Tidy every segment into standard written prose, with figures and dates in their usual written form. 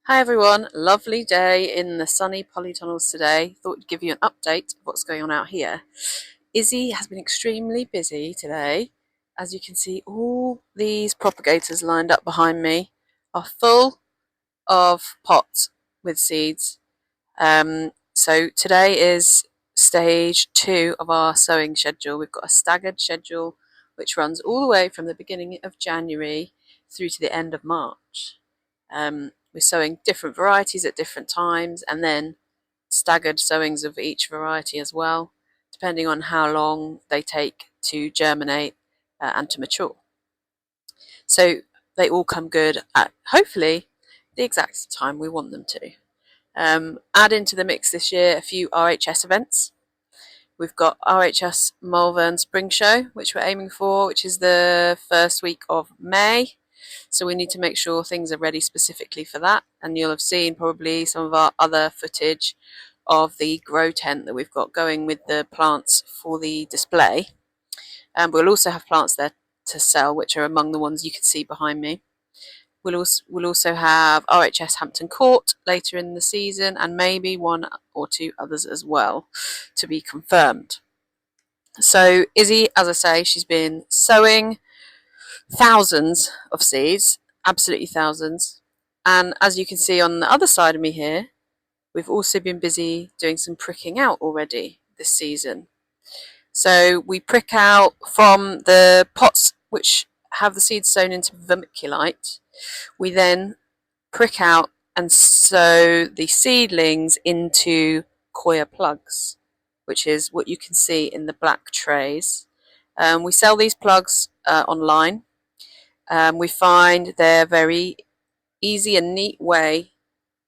Hi everyone, lovely day in the sunny polytunnels today. Thought I'd give you an update of what's going on out here. Izzy has been extremely busy today. As you can see, all these propagators lined up behind me are full of pots with seeds. So today is stage 2 of our sowing schedule. We've got a staggered schedule which runs all the way from the beginning of January through to the end of March. We're sowing different varieties at different times and then staggered sowings of each variety as well, depending on how long they take to germinate and to mature. So they all come good at hopefully the exact time we want them to. Add into the mix this year a few RHS events. We've got RHS Malvern Spring Show, which we're aiming for, which is the first week of May. So we need to make sure things are ready specifically for that. And you'll have seen probably some of our other footage of the grow tent that we've got going with the plants for the display. And we'll also have plants there to sell, which are among the ones you can see behind me. We'll also have RHS Hampton Court later in the season and maybe one or two others as well to be confirmed. So Izzy, as I say, she's been sowing thousands of seeds, absolutely thousands. And as you can see on the other side of me here, we've also been busy doing some pricking out already this season. So we prick out from the pots which have the seeds sown into vermiculite. We then prick out and sow the seedlings into coir plugs, which is what you can see in the black trays. We sell these plugs online. We find they're very easy and neat way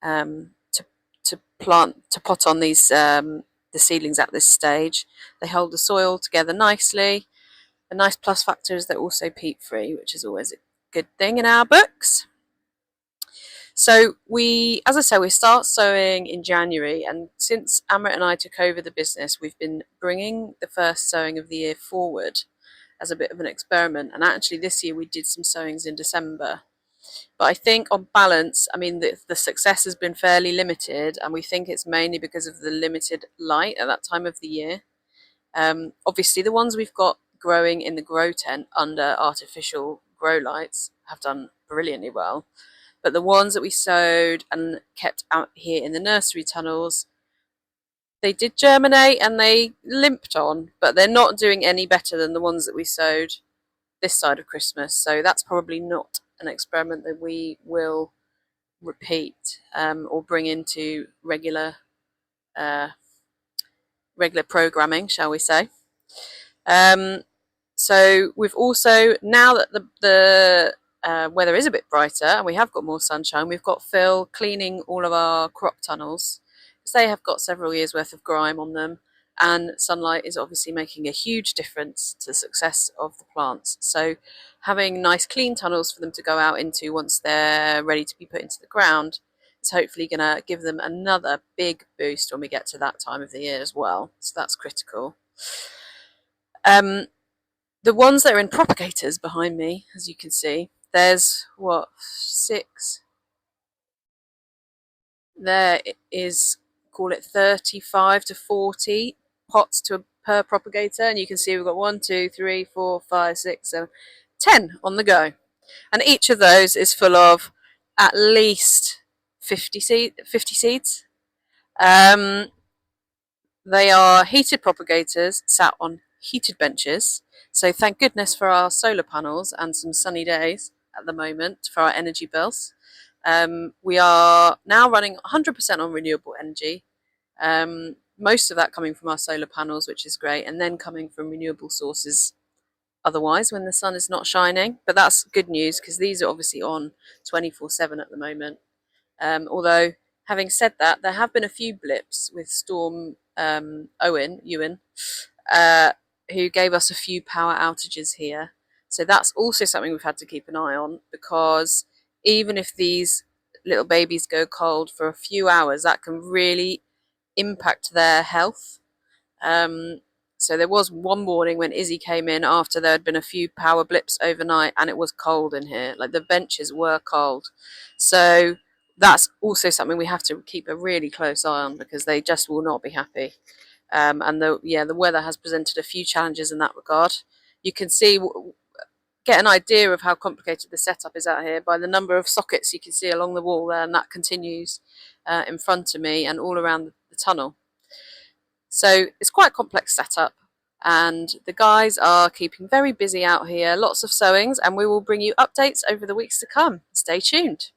to pot on these the seedlings at this stage. They hold the soil together nicely. A nice plus factor is they're also peat free, which is always a good thing in our books. So we, as I say, we start sowing in January, and since Amrit and I took over the business, we've been bringing the first sowing of the year forward as a bit of an experiment. And actually this year we did some sowings in December. But I think on balance, I mean, the success has been fairly limited, and we think it's mainly because of the limited light at that time of the year. Obviously, the ones we've got growing in the grow tent under artificial grow lights have done brilliantly well. But the ones that we sowed and kept out here in the nursery tunnels, they did germinate and they limped on, but they're not doing any better than the ones that we sowed this side of Christmas. So that's probably not an experiment that we will repeat or bring into regular programming, shall we say. So we've also, now that the weather is a bit brighter and we have got more sunshine, we've got Phil cleaning all of our crop tunnels because they have got several years worth of grime on them, and sunlight is obviously making a huge difference to the success of the plants. So having nice clean tunnels for them to go out into once they're ready to be put into the ground is hopefully going to give them another big boost when we get to that time of the year as well. So that's critical. The ones that are in propagators behind me, as you can see, there's what, 6? There is, call it 35 to 40 pots per propagator, and you can see we've got 1, 2, 3, 4, 5, 6, 7, 10 on the go, and each of those is full of at least 50 seeds. They are heated propagators sat on heated benches. So thank goodness for our solar panels and some sunny days at the moment for our energy bills. We are now running 100% on renewable energy. Most of that coming from our solar panels, which is great, and then coming from renewable sources otherwise when the sun is not shining. But that's good news because these are obviously on 24/7 at the moment. Although, having said that, there have been a few blips with Storm Ewan, who gave us a few power outages here. So that's also something we've had to keep an eye on, because even if these little babies go cold for a few hours, that can really impact their health. So there was one morning when Izzy came in after there had been a few power blips overnight, and it was cold in here. Like, the benches were cold. So that's also something we have to keep a really close eye on, because they just will not be happy. And the weather has presented a few challenges in that regard. You can see, get an idea of how complicated the setup is out here by the number of sockets you can see along the wall there, and that continues in front of me and all around the tunnel. So it's quite a complex setup, and the guys are keeping very busy out here. Lots of sowings, and we will bring you updates over the weeks to come. Stay tuned.